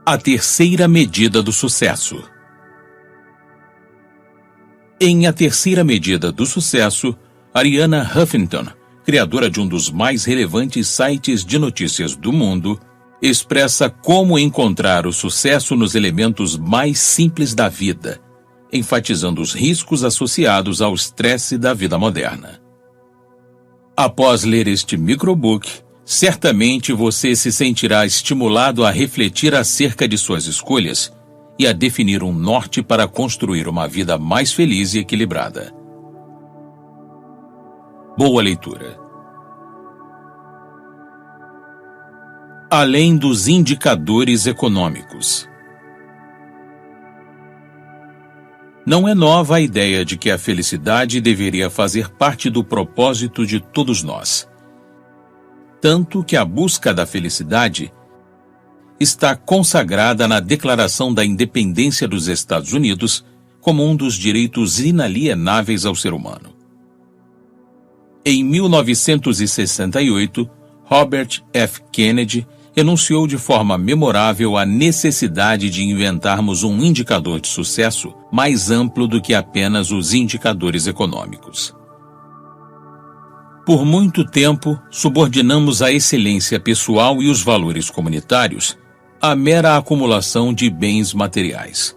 A terceira medida do sucesso. Em A Terceira Medida do Sucesso, Arianna Huffington, criadora de um dos mais relevantes sites de notícias do mundo, expressa como encontrar o sucesso nos elementos mais simples da vida, enfatizando os riscos associados ao estresse da vida moderna. Após ler este microbook, certamente você se sentirá estimulado a refletir acerca de suas escolhas e a definir um norte para construir uma vida mais feliz e equilibrada. Boa leitura. Além dos indicadores econômicos. Não é nova a ideia de que a felicidade deveria fazer parte do propósito de todos nós. Tanto que a busca da felicidade está consagrada na Declaração da Independência dos Estados Unidos como um dos direitos inalienáveis ao ser humano. Em 1968, Robert F. Kennedy enunciou de forma memorável a necessidade de inventarmos um indicador de sucesso mais amplo do que apenas os indicadores econômicos. Por muito tempo, subordinamos a excelência pessoal e os valores comunitários à mera acumulação de bens materiais.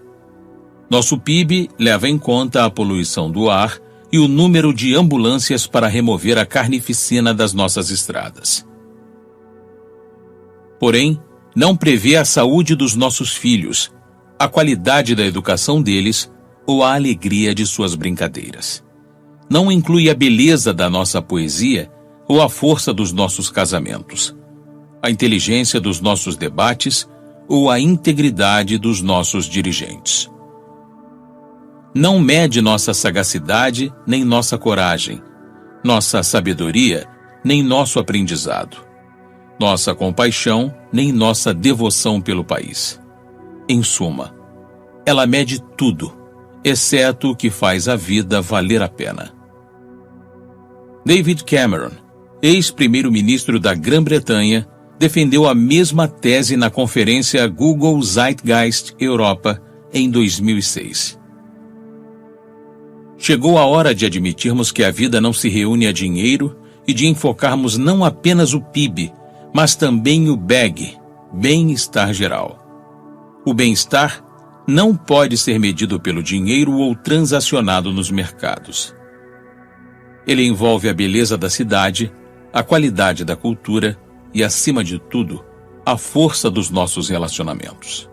Nosso PIB leva em conta a poluição do ar e o número de ambulâncias para remover a carnificina das nossas estradas. Porém, não prevê a saúde dos nossos filhos, a qualidade da educação deles ou a alegria de suas brincadeiras. Não inclui a beleza da nossa poesia ou a força dos nossos casamentos, a inteligência dos nossos debates ou a integridade dos nossos dirigentes. Não mede nossa sagacidade nem nossa coragem, nossa sabedoria nem nosso aprendizado, nossa compaixão nem nossa devoção pelo país. Em suma, ela mede tudo, exceto o que faz a vida valer a pena. David Cameron, ex-primeiro-ministro da Grã-Bretanha, defendeu a mesma tese na conferência Google Zeitgeist Europa em 2006. Chegou a hora de admitirmos que a vida não se reúne a dinheiro e de enfocarmos não apenas o PIB, mas também o BEG, bem-estar geral. O bem-estar não pode ser medido pelo dinheiro ou transacionado nos mercados. Ele envolve a beleza da cidade, a qualidade da cultura e, acima de tudo, a força dos nossos relacionamentos.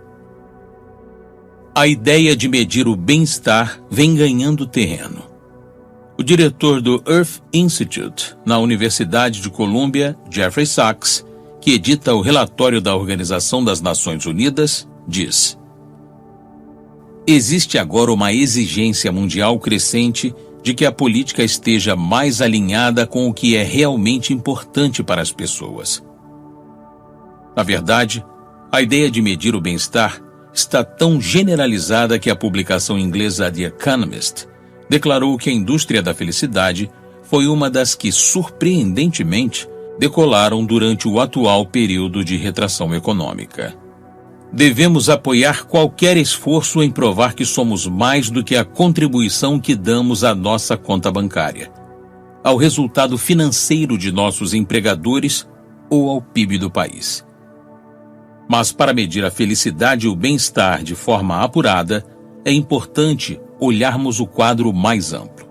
A ideia de medir o bem-estar vem ganhando terreno. O diretor do Earth Institute, na Universidade de Colômbia, Jeffrey Sachs, que edita o relatório da Organização das Nações Unidas, diz: existe agora uma exigência mundial crescente de que a política esteja mais alinhada com o que é realmente importante para as pessoas. Na verdade, a ideia de medir o bem-estar está tão generalizada que a publicação inglesa The Economist declarou que a indústria da felicidade foi uma das que, surpreendentemente, decolaram durante o atual período de retração econômica. Devemos apoiar qualquer esforço em provar que somos mais do que a contribuição que damos à nossa conta bancária, ao resultado financeiro de nossos empregadores ou ao PIB do país. Mas para medir a felicidade e o bem-estar de forma apurada, é importante olharmos o quadro mais amplo.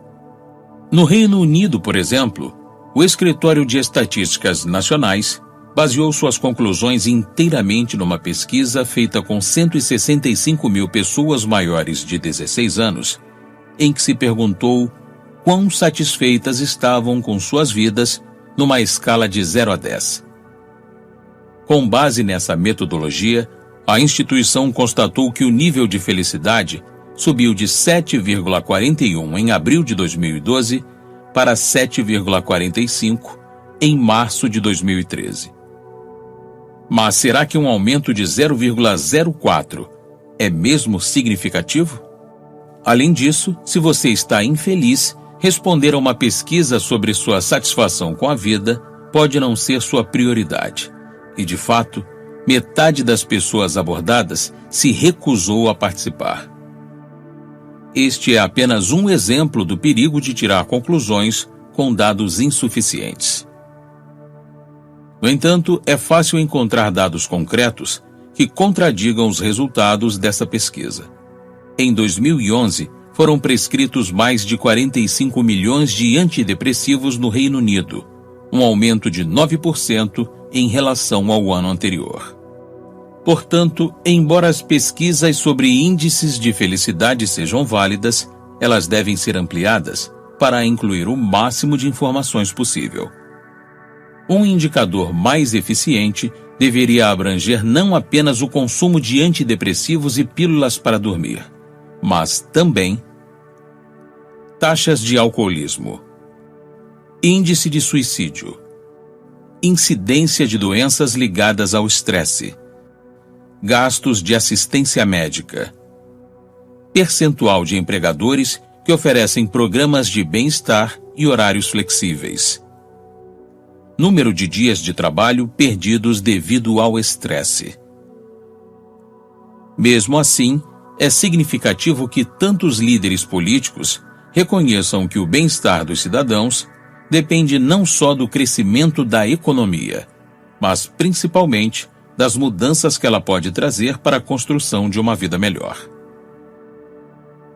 No Reino Unido, por exemplo, o Escritório de Estatísticas Nacionais baseou suas conclusões inteiramente numa pesquisa feita com 165 mil pessoas maiores de 16 anos, em que se perguntou quão satisfeitas estavam com suas vidas numa escala de 0 a 10. Com base nessa metodologia, a instituição constatou que o nível de felicidade subiu de 7,41 em abril de 2012 para 7,45 em março de 2013. Mas será que um aumento de 0,04 é mesmo significativo? Além disso, se você está infeliz, responder a uma pesquisa sobre sua satisfação com a vida pode não ser sua prioridade. E, de fato, metade das pessoas abordadas se recusou a participar. Este é apenas um exemplo do perigo de tirar conclusões com dados insuficientes. No entanto, é fácil encontrar dados concretos que contradigam os resultados dessa pesquisa. Em 2011, foram prescritos mais de 45 milhões de antidepressivos no Reino Unido, um aumento de 9% em relação ao ano anterior. Portanto, embora as pesquisas sobre índices de felicidade sejam válidas, elas devem ser ampliadas para incluir o máximo de informações possível. Um indicador mais eficiente deveria abranger não apenas o consumo de antidepressivos e pílulas para dormir, mas também taxas de alcoolismo, índice de suicídio, incidência de doenças ligadas ao estresse, gastos de assistência médica, percentual de empregadores que oferecem programas de bem-estar e horários flexíveis, número de dias de trabalho perdidos devido ao estresse. Mesmo assim, é significativo que tantos líderes políticos reconheçam que o bem-estar dos cidadãos depende não só do crescimento da economia, mas principalmente das mudanças que ela pode trazer para a construção de uma vida melhor.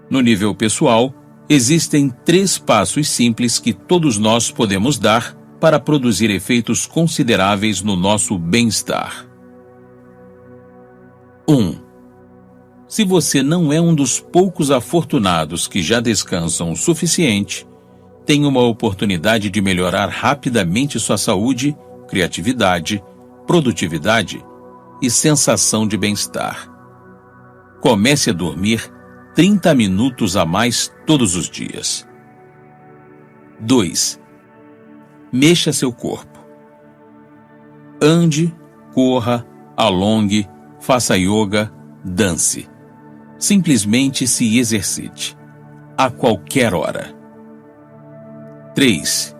No nível pessoal, existem 3 passos simples que todos nós podemos dar para produzir efeitos consideráveis no nosso bem-estar. 1. Se você não é um dos poucos afortunados que já descansam o suficiente, tem uma oportunidade de melhorar rapidamente sua saúde, criatividade, produtividade e sensação de bem-estar. Comece a dormir 30 minutos a mais todos os dias. 2. Mexa seu corpo. Ande, corra, alongue, faça yoga, dance. Simplesmente se exercite, a qualquer hora. 3.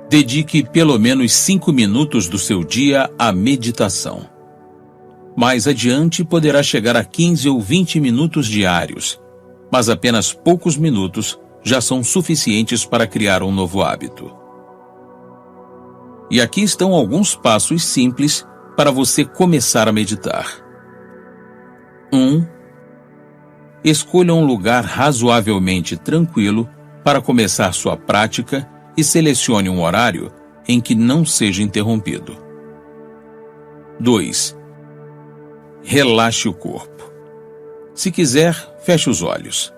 Dedique pelo menos 5 minutos do seu dia à meditação. Mais adiante poderá chegar a 15 ou 20 minutos diários, mas apenas poucos minutos já são suficientes para criar um novo hábito. E aqui estão alguns passos simples para você começar a meditar. 1. Escolha um lugar razoavelmente tranquilo para começar sua prática e selecione um horário em que não seja interrompido. 2. Relaxe o corpo. Se quiser, feche os olhos.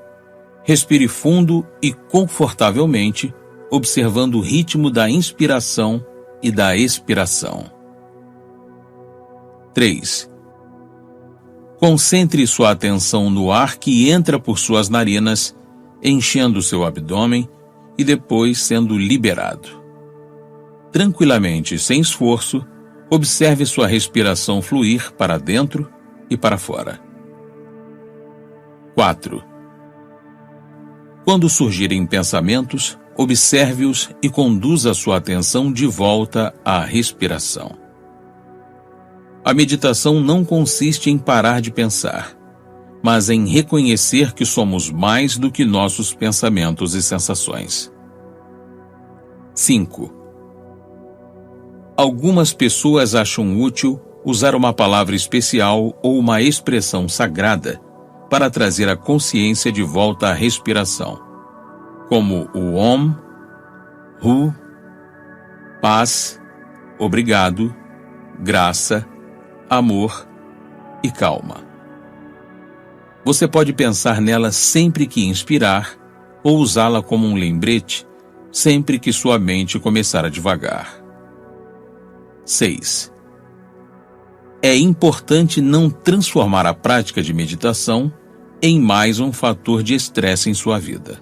Respire fundo e confortavelmente, observando o ritmo da inspiração e da expiração. 3. Concentre sua atenção no ar que entra por suas narinas, enchendo seu abdômen e depois sendo liberado. Tranquilamente, sem esforço, observe sua respiração fluir para dentro e para fora. 4. Quando surgirem pensamentos, observe-os e conduza sua atenção de volta à respiração. A meditação não consiste em parar de pensar, mas em reconhecer que somos mais do que nossos pensamentos e sensações. 5. Algumas pessoas acham útil usar uma palavra especial ou uma expressão sagrada para trazer a consciência de volta à respiração, como o Om, Hu, paz, obrigado, graça, amor e calma. Você pode pensar nela sempre que inspirar ou usá-la como um lembrete sempre que sua mente começar a divagar. 6. É importante não transformar a prática de meditação em mais um fator de estresse em sua vida.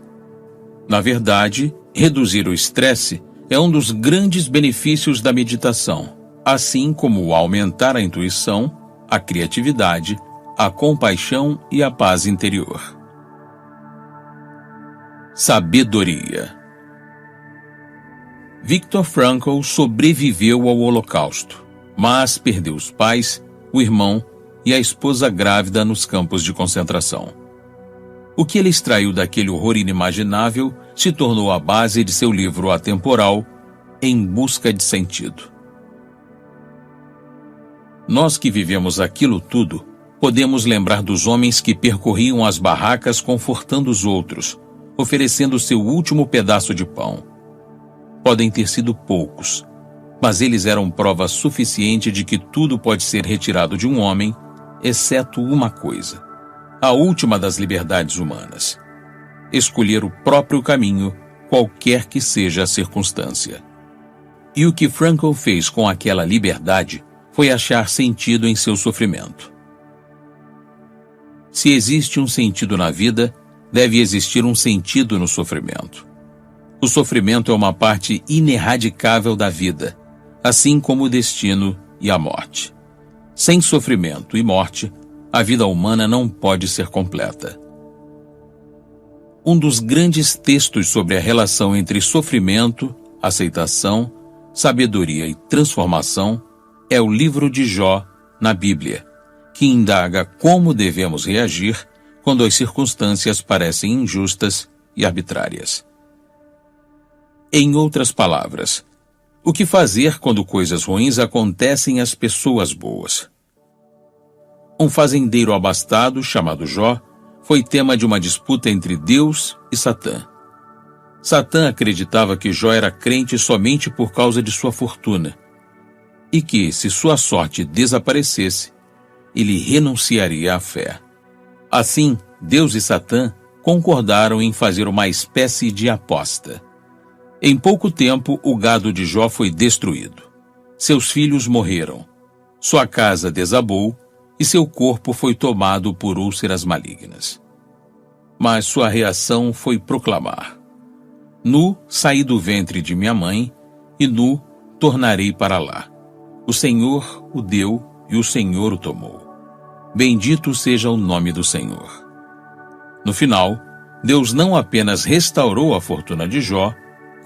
Na verdade, reduzir o estresse é um dos grandes benefícios da meditação, assim como aumentar a intuição, a criatividade, a compaixão e a paz interior. Sabedoria. Viktor Frankl sobreviveu ao Holocausto, mas perdeu os pais, o irmão e a esposa grávida nos campos de concentração. O que ele extraiu daquele horror inimaginável se tornou a base de seu livro atemporal, Em Busca de Sentido. Nós que vivemos aquilo tudo, podemos lembrar dos homens que percorriam as barracas confortando os outros, oferecendo seu último pedaço de pão. Podem ter sido poucos, mas eles eram prova suficiente de que tudo pode ser retirado de um homem, exceto uma coisa, a última das liberdades humanas: escolher o próprio caminho, qualquer que seja a circunstância. E o que Frankl fez com aquela liberdade foi achar sentido em seu sofrimento. Se existe um sentido na vida, deve existir um sentido no sofrimento. O sofrimento é uma parte ineradicável da vida, assim como o destino e a morte. Sem sofrimento e morte, a vida humana não pode ser completa. Um dos grandes textos sobre a relação entre sofrimento, aceitação, sabedoria e transformação é o livro de Jó, na Bíblia, que indaga como devemos reagir quando as circunstâncias parecem injustas e arbitrárias. Em outras palavras, o que fazer quando coisas ruins acontecem às pessoas boas? Um fazendeiro abastado, chamado Jó, foi tema de uma disputa entre Deus e Satã. Satã acreditava que Jó era crente somente por causa de sua fortuna, e que, se sua sorte desaparecesse, ele renunciaria à fé. Assim, Deus e Satã concordaram em fazer uma espécie de aposta. Em pouco tempo, o gado de Jó foi destruído. Seus filhos morreram. Sua casa desabou e seu corpo foi tomado por úlceras malignas. Mas sua reação foi proclamar: Nu saí do ventre de minha mãe, e nu tornarei para lá. O Senhor o deu e o Senhor o tomou. Bendito seja o nome do Senhor. No final, Deus não apenas restaurou a fortuna de Jó,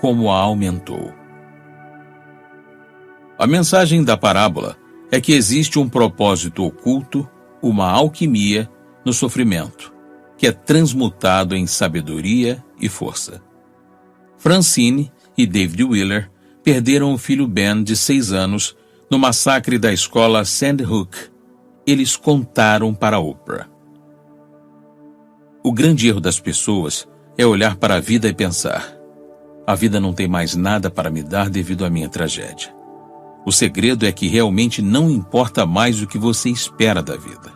como a aumentou. A mensagem da parábola é que existe um propósito oculto, uma alquimia, no sofrimento, que é transmutado em sabedoria e força. Francine e David Wheeler perderam o filho Ben, de 6 anos, no massacre da escola Sandhook. Eles contaram para Oprah. O grande erro das pessoas é olhar para a vida e pensar: a vida não tem mais nada para me dar devido à minha tragédia. O segredo é que realmente não importa mais o que você espera da vida.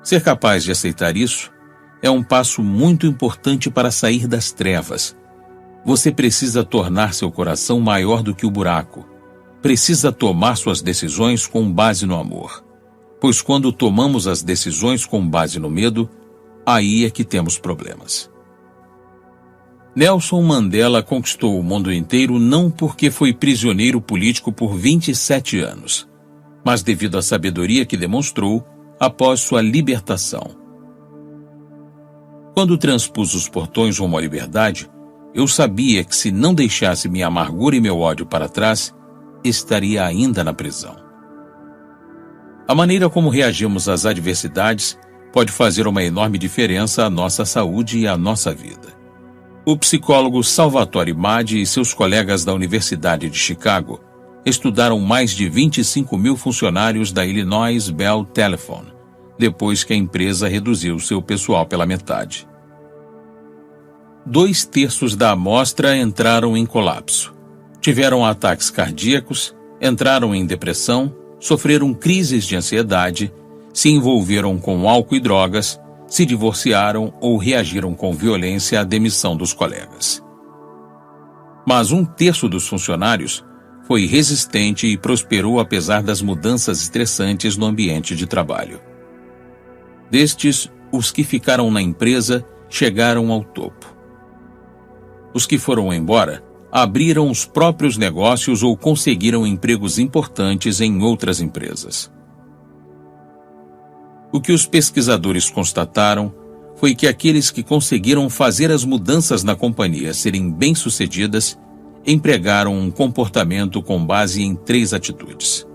Ser capaz de aceitar isso é um passo muito importante para sair das trevas. Você precisa tornar seu coração maior do que o buraco. Precisa tomar suas decisões com base no amor. Pois quando tomamos as decisões com base no medo, aí é que temos problemas. Nelson Mandela conquistou o mundo inteiro não porque foi prisioneiro político por 27 anos, mas devido à sabedoria que demonstrou após sua libertação. Quando transpus os portões rumo à liberdade, eu sabia que se não deixasse minha amargura e meu ódio para trás, estaria ainda na prisão. A maneira como reagimos às adversidades pode fazer uma enorme diferença à nossa saúde e à nossa vida. O psicólogo Salvatore Maddi e seus colegas da Universidade de Chicago estudaram mais de 25 mil funcionários da Illinois Bell Telephone, depois que a empresa reduziu seu pessoal pela metade. 2/3 da amostra entraram em colapso. Tiveram ataques cardíacos, entraram em depressão, sofreram crises de ansiedade, se envolveram com álcool e drogas, se divorciaram ou reagiram com violência à demissão dos colegas. Mas 1/3 dos funcionários foi resistente e prosperou apesar das mudanças estressantes no ambiente de trabalho. Destes, os que ficaram na empresa chegaram ao topo. Os que foram embora abriram os próprios negócios ou conseguiram empregos importantes em outras empresas. O que os pesquisadores constataram foi que aqueles que conseguiram fazer as mudanças na companhia serem bem-sucedidas empregaram um comportamento com base em 3 atitudes.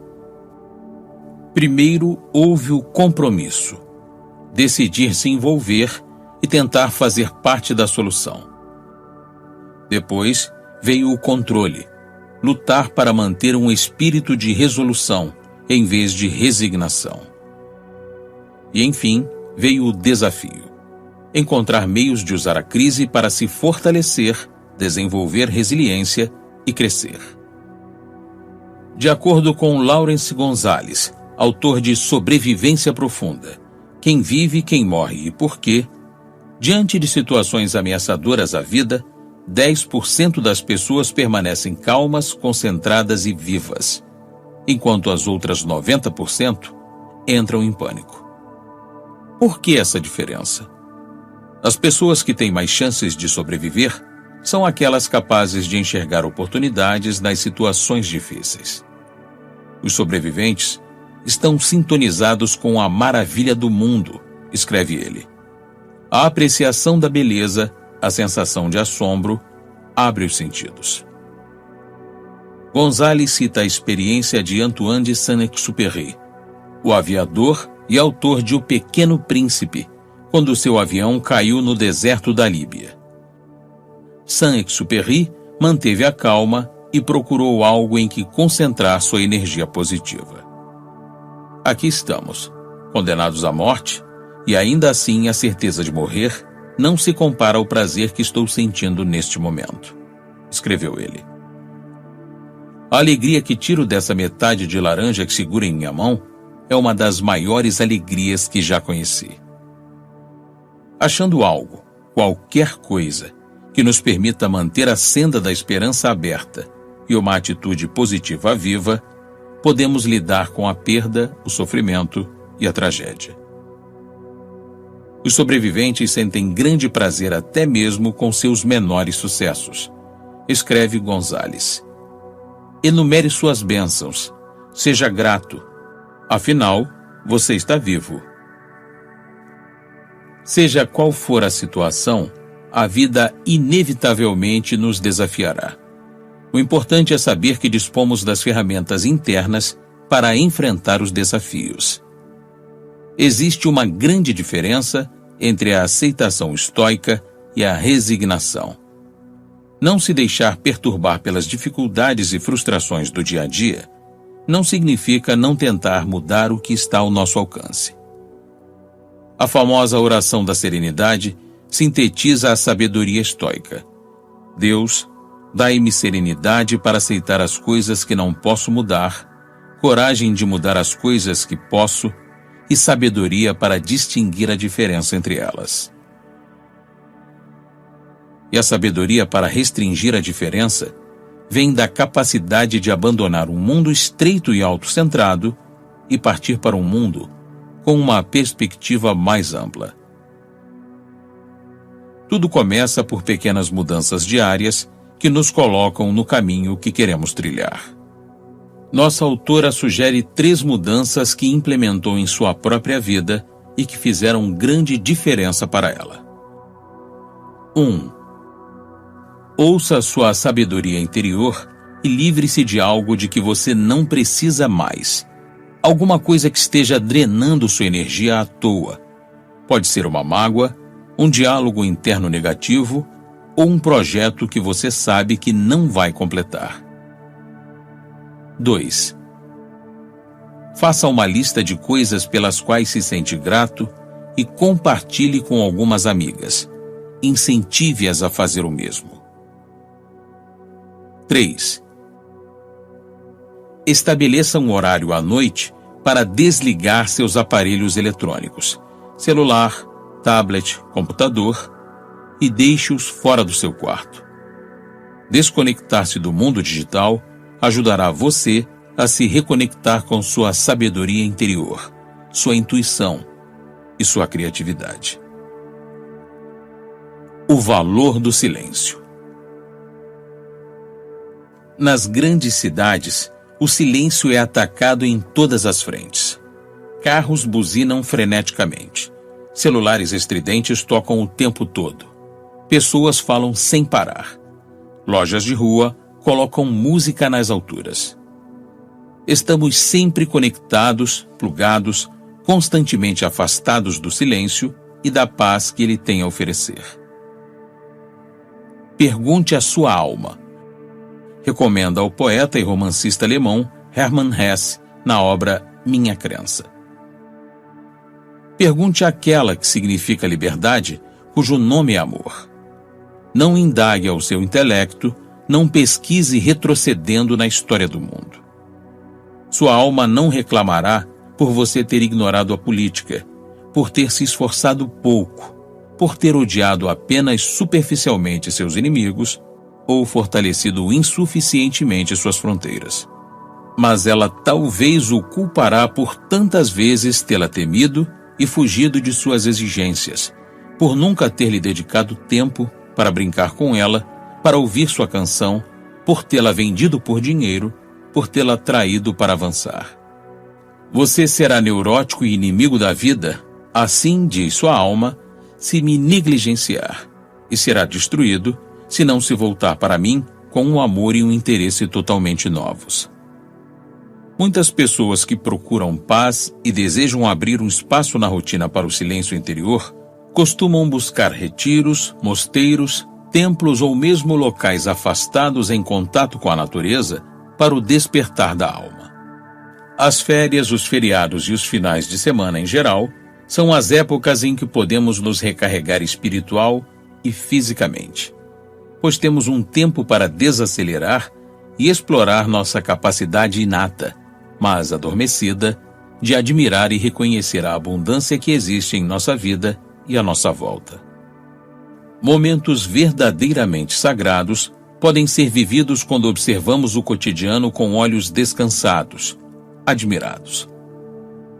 Primeiro houve o compromisso, decidir se envolver e tentar fazer parte da solução. Depois veio o controle, lutar para manter um espírito de resolução em vez de resignação. E enfim, veio o desafio, encontrar meios de usar a crise para se fortalecer, desenvolver resiliência e crescer. De acordo com Lawrence Gonzalez, autor de Sobrevivência Profunda, Quem Vive, Quem Morre e Por Quê, diante de situações ameaçadoras à vida, 10% das pessoas permanecem calmas, concentradas e vivas, enquanto as outras 90% entram em pânico. Por que essa diferença? As pessoas que têm mais chances de sobreviver são aquelas capazes de enxergar oportunidades nas situações difíceis. Os sobreviventes estão sintonizados com a maravilha do mundo, escreve ele. A apreciação da beleza, a sensação de assombro, abre os sentidos. Gonzalez cita a experiência de Antoine de Saint-Exupéry, o aviador e autor de O Pequeno Príncipe, quando seu avião caiu no deserto da Líbia. Saint-Exupéry manteve a calma e procurou algo em que concentrar sua energia positiva. Aqui estamos, condenados à morte, e ainda assim a certeza de morrer não se compara ao prazer que estou sentindo neste momento, escreveu ele. A alegria que tiro dessa metade de laranja que seguro em minha mão é uma das maiores alegrias que já conheci. Achando algo, qualquer coisa, que nos permita manter a senda da esperança aberta e uma atitude positiva viva, podemos lidar com a perda, o sofrimento e a tragédia. Os sobreviventes sentem grande prazer até mesmo com seus menores sucessos, escreve Gonzalez. Enumere suas bênçãos, seja grato, afinal, você está vivo. Seja qual for a situação, a vida inevitavelmente nos desafiará. O importante é saber que dispomos das ferramentas internas para enfrentar os desafios. Existe uma grande diferença entre a aceitação estoica e a resignação. Não se deixar perturbar pelas dificuldades e frustrações do dia a dia não significa não tentar mudar o que está ao nosso alcance. A famosa oração da serenidade sintetiza a sabedoria estoica. Deus, dai-me serenidade para aceitar as coisas que não posso mudar, coragem de mudar as coisas que posso e sabedoria para distinguir a diferença entre elas. E a sabedoria para restringir a diferença vem da capacidade de abandonar um mundo estreito e autocentrado e partir para um mundo com uma perspectiva mais ampla. Tudo começa por pequenas mudanças diárias que nos colocam no caminho que queremos trilhar. Nossa autora sugere 3 mudanças que implementou em sua própria vida e que fizeram grande diferença para ela. 1. Ouça sua sabedoria interior e livre-se de algo de que você não precisa mais. Alguma coisa que esteja drenando sua energia à toa. Pode ser uma mágoa, um diálogo interno negativo ou um projeto que você sabe que não vai completar. 2. Faça uma lista de coisas pelas quais se sente grato e compartilhe com algumas amigas. Incentive-as a fazer o mesmo. 3. Estabeleça um horário à noite para desligar seus aparelhos eletrônicos, celular, tablet, computador, e deixe-os fora do seu quarto. Desconectar-se do mundo digital ajudará você a se reconectar com sua sabedoria interior, sua intuição e sua criatividade. O valor do silêncio. Nas grandes cidades, o silêncio é atacado em todas as frentes. Carros buzinam freneticamente. Celulares estridentes tocam o tempo todo. Pessoas falam sem parar. Lojas de rua colocam música nas alturas. Estamos sempre conectados, plugados, constantemente afastados do silêncio e da paz que ele tem a oferecer. Pergunte à sua alma. Recomenda ao poeta e romancista alemão Hermann Hesse na obra Minha Crença. Pergunte àquela que significa liberdade, cujo nome é amor. Não indague ao seu intelecto, não pesquise retrocedendo na história do mundo. Sua alma não reclamará por você ter ignorado a política, por ter se esforçado pouco, por ter odiado apenas superficialmente seus inimigos ou fortalecido insuficientemente suas fronteiras. Mas ela talvez o culpará por tantas vezes tê-la temido e fugido de suas exigências, por nunca ter lhe dedicado tempo para brincar com ela, para ouvir sua canção, por tê-la vendido por dinheiro, por tê-la traído para avançar. Você será neurótico e inimigo da vida, assim diz sua alma, se me negligenciar, e será destruído se não se voltar para mim com um amor e um interesse totalmente novos. Muitas pessoas que procuram paz e desejam abrir um espaço na rotina para o silêncio interior costumam buscar retiros, mosteiros, templos ou mesmo locais afastados em contato com a natureza para o despertar da alma. As férias, os feriados e os finais de semana em geral são as épocas em que podemos nos recarregar espiritual e fisicamente, pois temos um tempo para desacelerar e explorar nossa capacidade inata, mas adormecida, de admirar e reconhecer a abundância que existe em nossa vida e à nossa volta. Momentos verdadeiramente sagrados podem ser vividos quando observamos o cotidiano com olhos descansados, admirados.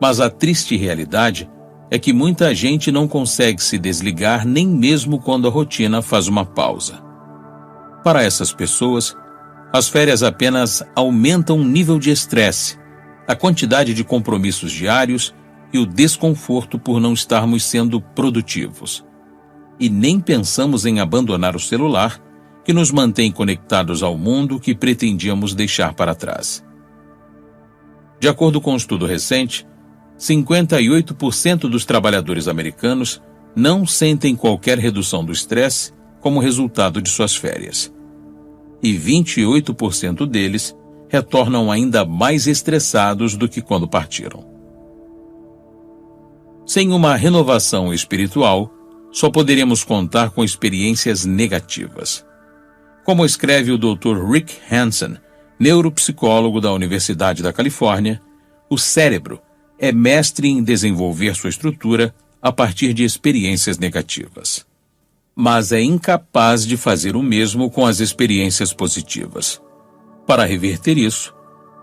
Mas a triste realidade é que muita gente não consegue se desligar nem mesmo quando a rotina faz uma pausa. Para essas pessoas, as férias apenas aumentam o nível de estresse, a quantidade de compromissos diários e o desconforto por não estarmos sendo produtivos. E nem pensamos em abandonar o celular, que nos mantém conectados ao mundo que pretendíamos deixar para trás. De acordo com um estudo recente, 58% dos trabalhadores americanos não sentem qualquer redução do estresse como resultado de suas férias. E 28% deles retornam ainda mais estressados do que quando partiram. Sem uma renovação espiritual, só poderemos contar com experiências negativas. Como escreve o Dr. Rick Hansen, neuropsicólogo da Universidade da Califórnia, o cérebro é mestre em desenvolver sua estrutura a partir de experiências negativas. Mas é incapaz de fazer o mesmo com as experiências positivas. Para reverter isso,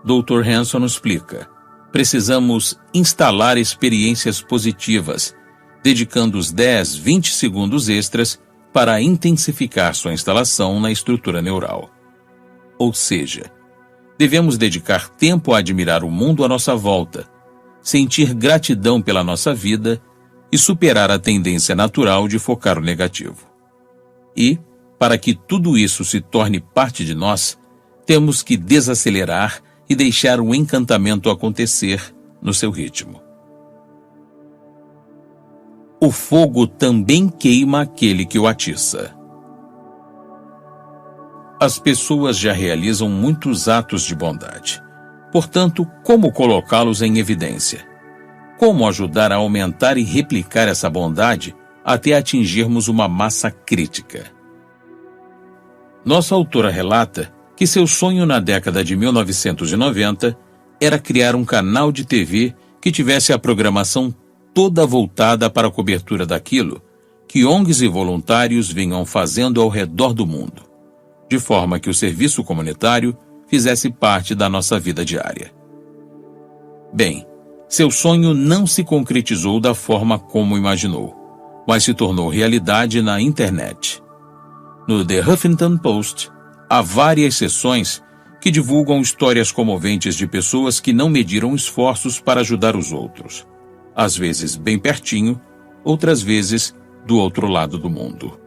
Dr. Hansen explica: precisamos instalar experiências positivas, dedicando os 10, 20 segundos extras para intensificar sua instalação na estrutura neural. Ou seja, devemos dedicar tempo a admirar o mundo à nossa volta, sentir gratidão pela nossa vida e superar a tendência natural de focar o negativo. E, para que tudo isso se torne parte de nós, temos que desacelerar e deixar o encantamento acontecer no seu ritmo. O fogo também queima aquele que o atiça. As pessoas já realizam muitos atos de bondade. Portanto, como colocá-los em evidência? Como ajudar a aumentar e replicar essa bondade até atingirmos uma massa crítica? Nossa autora relata que seu sonho na década de 1990 era criar um canal de TV que tivesse a programação toda voltada para a cobertura daquilo que ONGs e voluntários vinham fazendo ao redor do mundo, de forma que o serviço comunitário fizesse parte da nossa vida diária. Bem, seu sonho não se concretizou da forma como imaginou, mas se tornou realidade na internet. No The Huffington Post, há várias seções que divulgam histórias comoventes de pessoas que não mediram esforços para ajudar os outros, às vezes bem pertinho, outras vezes do outro lado do mundo.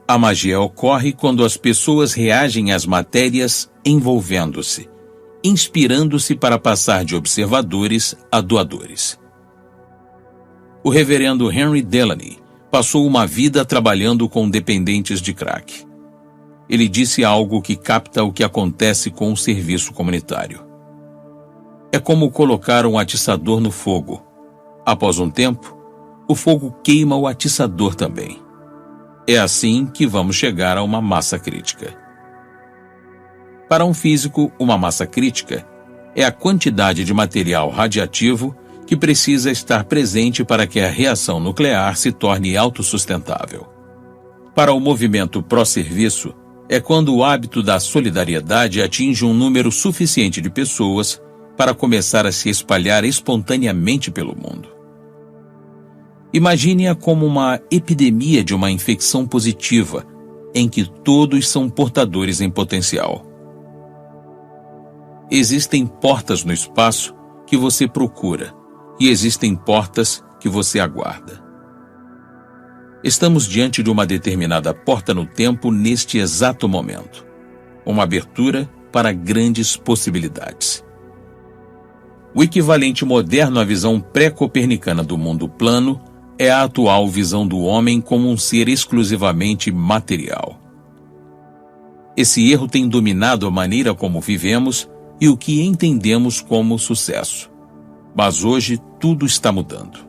A magia ocorre quando as pessoas reagem às matérias envolvendo-se, inspirando-se para passar de observadores a doadores. O reverendo Henry Delany passou uma vida trabalhando com dependentes de crack. Ele disse algo que capta o que acontece com o serviço comunitário. É como colocar um atiçador no fogo. Após um tempo, o fogo queima o atiçador também. É assim que vamos chegar a uma massa crítica. Para um físico, uma massa crítica é a quantidade de material radiativo que precisa estar presente para que a reação nuclear se torne autossustentável. Para o movimento pró-serviço, é quando o hábito da solidariedade atinge um número suficiente de pessoas para começar a se espalhar espontaneamente pelo mundo. Imagine-a como uma epidemia de uma infecção positiva, em que todos são portadores em potencial. Existem portas no espaço que você procura, e existem portas que você aguarda. Estamos diante de uma determinada porta no tempo neste exato momento. Uma abertura para grandes possibilidades. O equivalente moderno à visão pré-copernicana do mundo plano é a atual visão do homem como um ser exclusivamente material. Esse erro tem dominado a maneira como vivemos e o que entendemos como sucesso. Mas hoje tudo está mudando.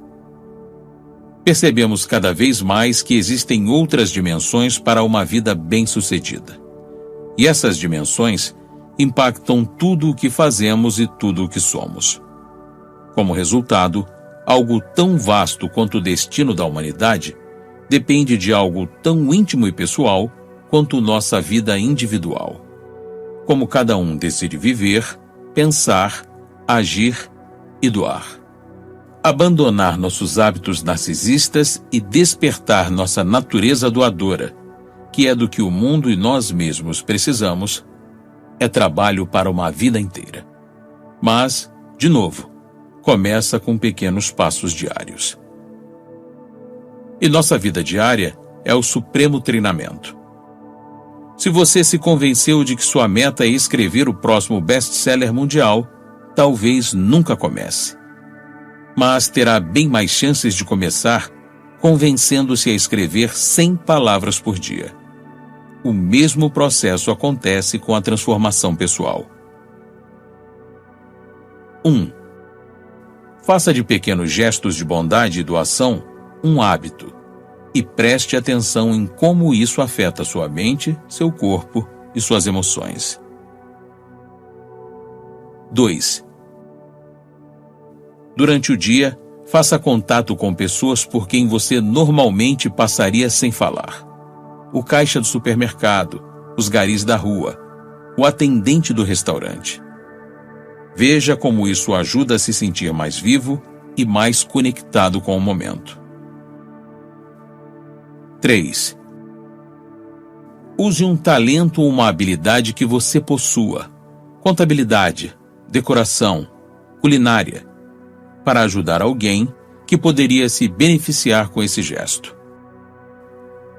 Percebemos cada vez mais que existem outras dimensões para uma vida bem-sucedida. E essas dimensões impactam tudo o que fazemos e tudo o que somos. Como resultado, algo tão vasto quanto o destino da humanidade depende de algo tão íntimo e pessoal quanto nossa vida individual. Como cada um decide viver, pensar, agir e doar. Abandonar nossos hábitos narcisistas e despertar nossa natureza doadora, que é do que o mundo e nós mesmos precisamos, é trabalho para uma vida inteira. Mas, de novo, começa com pequenos passos diários. E nossa vida diária é o supremo treinamento. Se você se convenceu de que sua meta é escrever o próximo best-seller mundial, talvez nunca comece. Mas terá bem mais chances de começar convencendo-se a escrever 100 palavras por dia. O mesmo processo acontece com a transformação pessoal. 1. Faça de pequenos gestos de bondade e doação um hábito e preste atenção em como isso afeta sua mente, seu corpo e suas emoções. 2. Durante o dia, faça contato com pessoas por quem você normalmente passaria sem falar. O caixa do supermercado, os garis da rua, o atendente do restaurante. Veja como isso ajuda a se sentir mais vivo e mais conectado com o momento. 3. Use um talento ou uma habilidade que você possua, contabilidade, decoração, culinária, para ajudar alguém que poderia se beneficiar com esse gesto.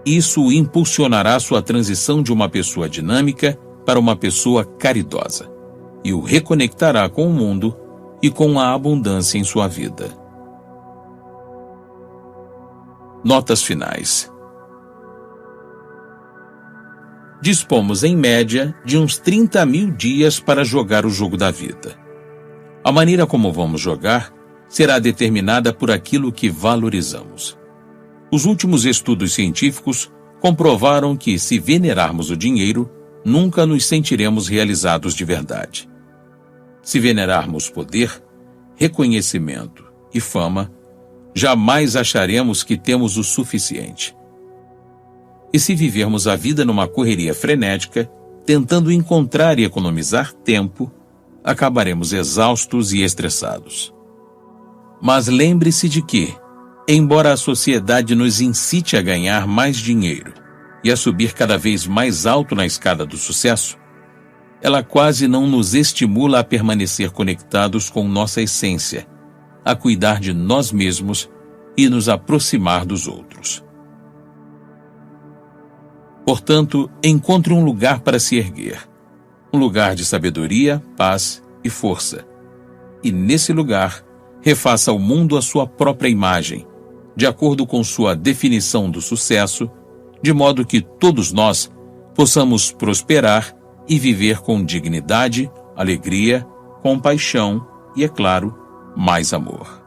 Isso impulsionará sua transição de uma pessoa dinâmica para uma pessoa caridosa e o reconectará com o mundo e com a abundância em sua vida. Notas finais. Dispomos, em média, de uns 30 mil dias para jogar o jogo da vida. A maneira como vamos jogar será determinada por aquilo que valorizamos. Os últimos estudos científicos comprovaram que, se venerarmos o dinheiro, nunca nos sentiremos realizados de verdade. Se venerarmos poder, reconhecimento e fama, jamais acharemos que temos o suficiente. E se vivermos a vida numa correria frenética, tentando encontrar e economizar tempo, acabaremos exaustos e estressados. Mas lembre-se de que, embora a sociedade nos incite a ganhar mais dinheiro e a subir cada vez mais alto na escada do sucesso, ela quase não nos estimula a permanecer conectados com nossa essência, a cuidar de nós mesmos e nos aproximar dos outros. Portanto, encontre um lugar para se erguer, um lugar de sabedoria, paz e força. E nesse lugar, refaça ao mundo a sua própria imagem, de acordo com sua definição do sucesso, de modo que todos nós possamos prosperar e viver com dignidade, alegria, compaixão e, é claro, mais amor.